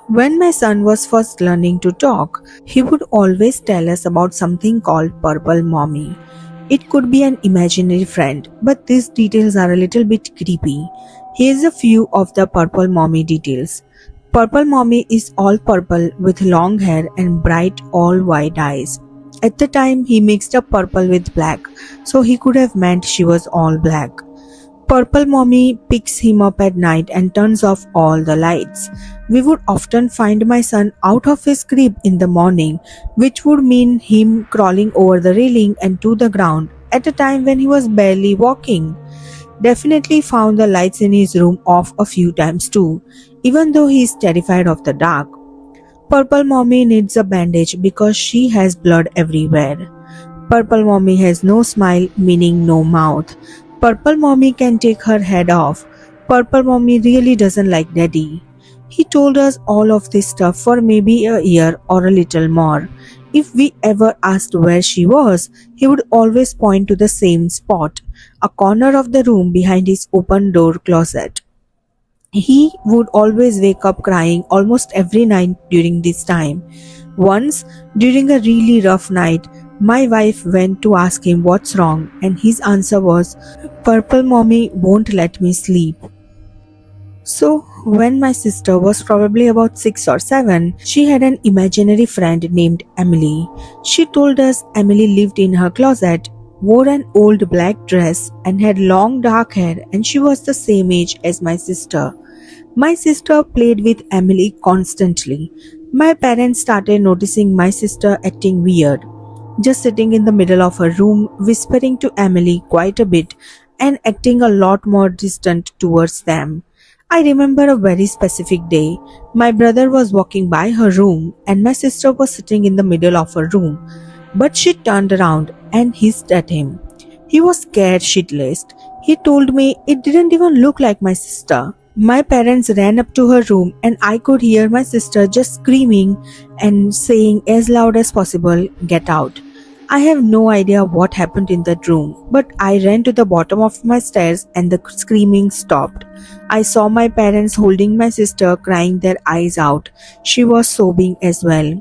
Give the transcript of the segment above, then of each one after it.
When my son was first learning to talk, he would always tell us about something called Purple Mommy. It could be an imaginary friend, but these details are a little bit creepy. Here's a few of the Purple Mommy details. Purple Mommy is all purple with long hair and bright all white eyes. At the time, he mixed up purple with black, so he could have meant she was all black. Purple Mommy picks him up at night and turns off all the lights. We would often find my son out of his crib in the morning, which would mean him crawling over the railing and to the ground at a time when he was barely walking. Definitely found the lights in his room off a few times too, even though he is terrified of the dark. Purple Mommy needs a bandage because she has blood everywhere. Purple Mommy has no smile, meaning no mouth. Purple Mommy can take her head off. Purple Mommy really doesn't like Daddy. He told us all of this stuff for maybe a year or a little more. If we ever asked where she was, he would always point to the same spot, a corner of the room behind his open door closet. He would always wake up crying almost every night during this time. Once, during a really rough night, my wife went to ask him what's wrong, and his answer was, Purple Mommy won't let me sleep. So, when my sister was probably about 6 or 7, she had an imaginary friend named Emily. She told us Emily lived in her closet, wore an old black dress, and had long dark hair, and she was the same age as my sister. My sister played with Emily constantly. My parents started noticing my sister acting weird, just sitting in the middle of her room, whispering to Emily quite a bit and acting a lot more distant towards them. I remember a very specific day. My brother was walking by her room and my sister was sitting in the middle of her room, but she turned around and hissed at him. He was scared shitless. He told me it didn't even look like my sister. My parents ran up to her room and I could hear my sister just screaming and saying as loud as possible, "Get out." I have no idea what happened in that room, but I ran to the bottom of my stairs and the screaming stopped. I saw my parents holding my sister, crying their eyes out. She was sobbing as well.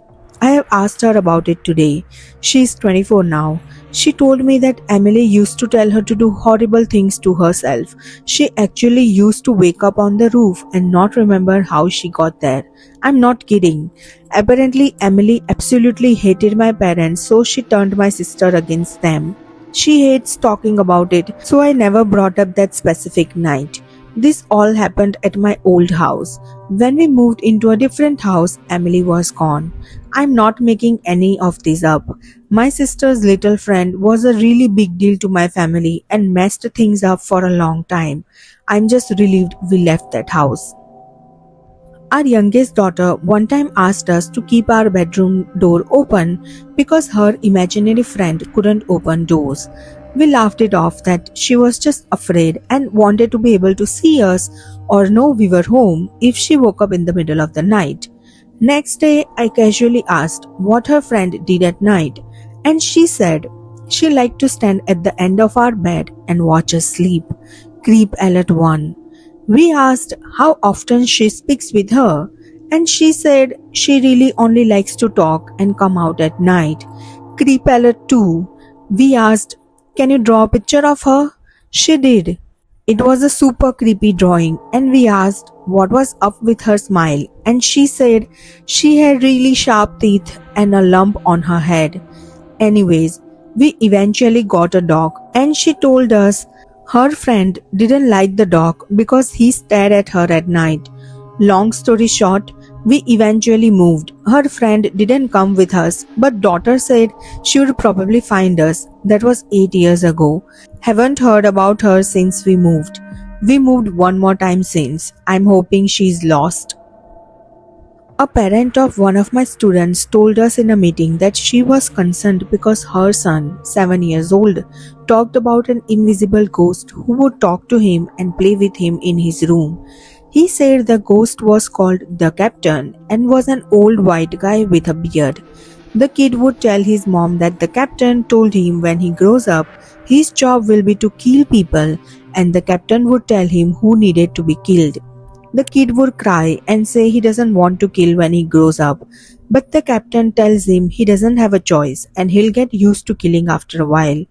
I have asked her about it today. She is 24 now. She told me that Emily used to tell her to do horrible things to herself. She actually used to wake up on the roof and not remember how she got there. I'm not kidding. Apparently, Emily absolutely hated my parents, so she turned my sister against them. She hates talking about it, so I never brought up that specific night. This all happened at my old house. When we moved into a different house, Emily was gone. I'm not making any of this up. My sister's little friend was a really big deal to my family and messed things up for a long time. I'm just relieved we left that house. Our youngest daughter one time asked us to keep our bedroom door open because her imaginary friend couldn't open doors. We laughed it off that she was just afraid and wanted to be able to see us or know we were home if she woke up in the middle of the night. Next day, I casually asked what her friend did at night, and she said she liked to stand at the end of our bed and watch us sleep. Creep alert 1. We asked how often she speaks with her, and she said she really only likes to talk and come out at night. Creep alert 2. We asked, can you draw a picture of her? She did. It was a super creepy drawing, and we asked what was up with her smile, and she said she had really sharp teeth and a lump on her head. Anyways, we eventually got a dog, and she told us her friend didn't like the dog because he stared at her at night. Long story short, we eventually moved. Her friend didn't come with us, but daughter said she would probably find us. That was 8 years ago. Haven't heard about her since we moved. We moved one more time since. I'm hoping she's lost. A parent of one of my students told us in a meeting that she was concerned because her son, 7 years old, talked about an invisible ghost who would talk to him and play with him in his room. He said the ghost was called the Captain and was an old white guy with a beard. The kid would tell his mom that the Captain told him when he grows up, his job will be to kill people, and the Captain would tell him who needed to be killed. The kid would cry and say he doesn't want to kill when he grows up, but the captain tells him he doesn't have a choice and he'll get used to killing after a while.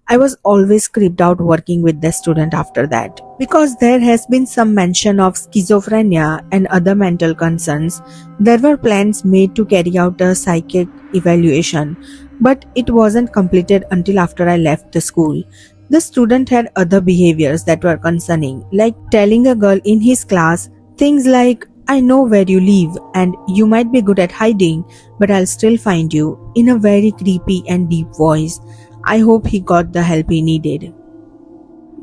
I was always creeped out working with the student after that because there has been some mention of schizophrenia and other mental concerns. There were plans made to carry out a psychic evaluation, but it wasn't completed until after I left the school. The student had other behaviors that were concerning, like telling a girl in his class things like, I know where you live and you might be good at hiding, but I'll still find you, in a very creepy and deep voice. I hope he got the help he needed.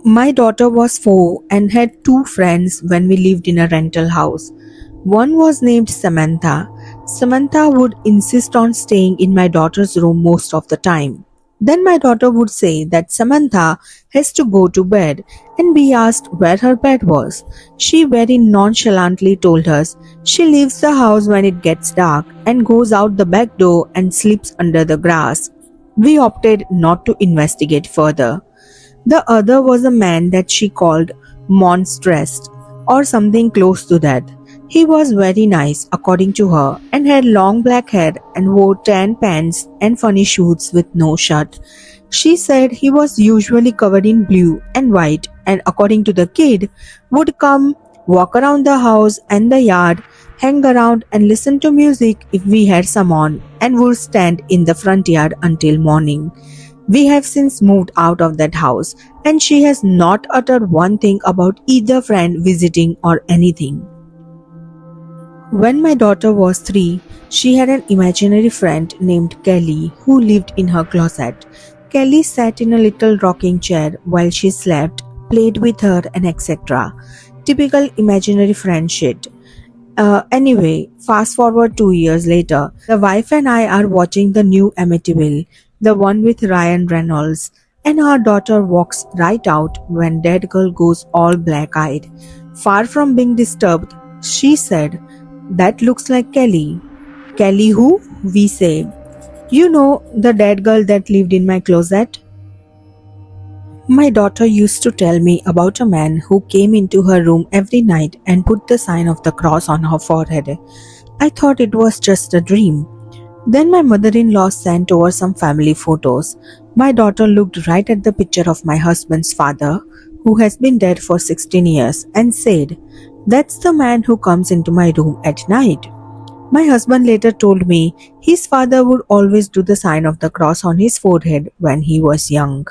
My daughter was 4 and had 2 friends when we lived in a rental house. One was named Samantha. Samantha would insist on staying in my daughter's room most of the time. Then my daughter would say that Samantha has to go to bed and be asked where her bed was. She very nonchalantly told us she leaves the house when it gets dark and goes out the back door and sleeps under the grass. We opted not to investigate further. The other was a man that she called monstrous or something close to that. He was very nice, according to her, and had long black hair and wore tan pants and funny shoes with no shirt. She said he was usually covered in blue and white and, according to the kid, would come, walk around the house and the yard, hang around and listen to music if we had some on, and would stand in the front yard until morning. We have since moved out of that house, and she has not uttered one thing about either friend visiting or anything. When my daughter was 3, she had an imaginary friend named Kelly who lived in her closet. Kelly sat in a little rocking chair while she slept, played with her, and etc. Typical imaginary friend shit. Anyway, fast forward 2 years later, the wife and I are watching the new Amityville, the one with Ryan Reynolds, and our daughter walks right out when dead girl goes all black-eyed. Far from being disturbed, she said, "That looks like Kelly." "Kelly who?" we say. "You know, the dead girl that lived in my closet." My daughter used to tell me about a man who came into her room every night and put the sign of the cross on her forehead. I thought it was just a dream. Then my mother-in-law sent over some family photos. My daughter looked right at the picture of my husband's father, who has been dead for 16 years, and said, "That's the man who comes into my room at night." My husband later told me his father would always do the sign of the cross on his forehead when he was young.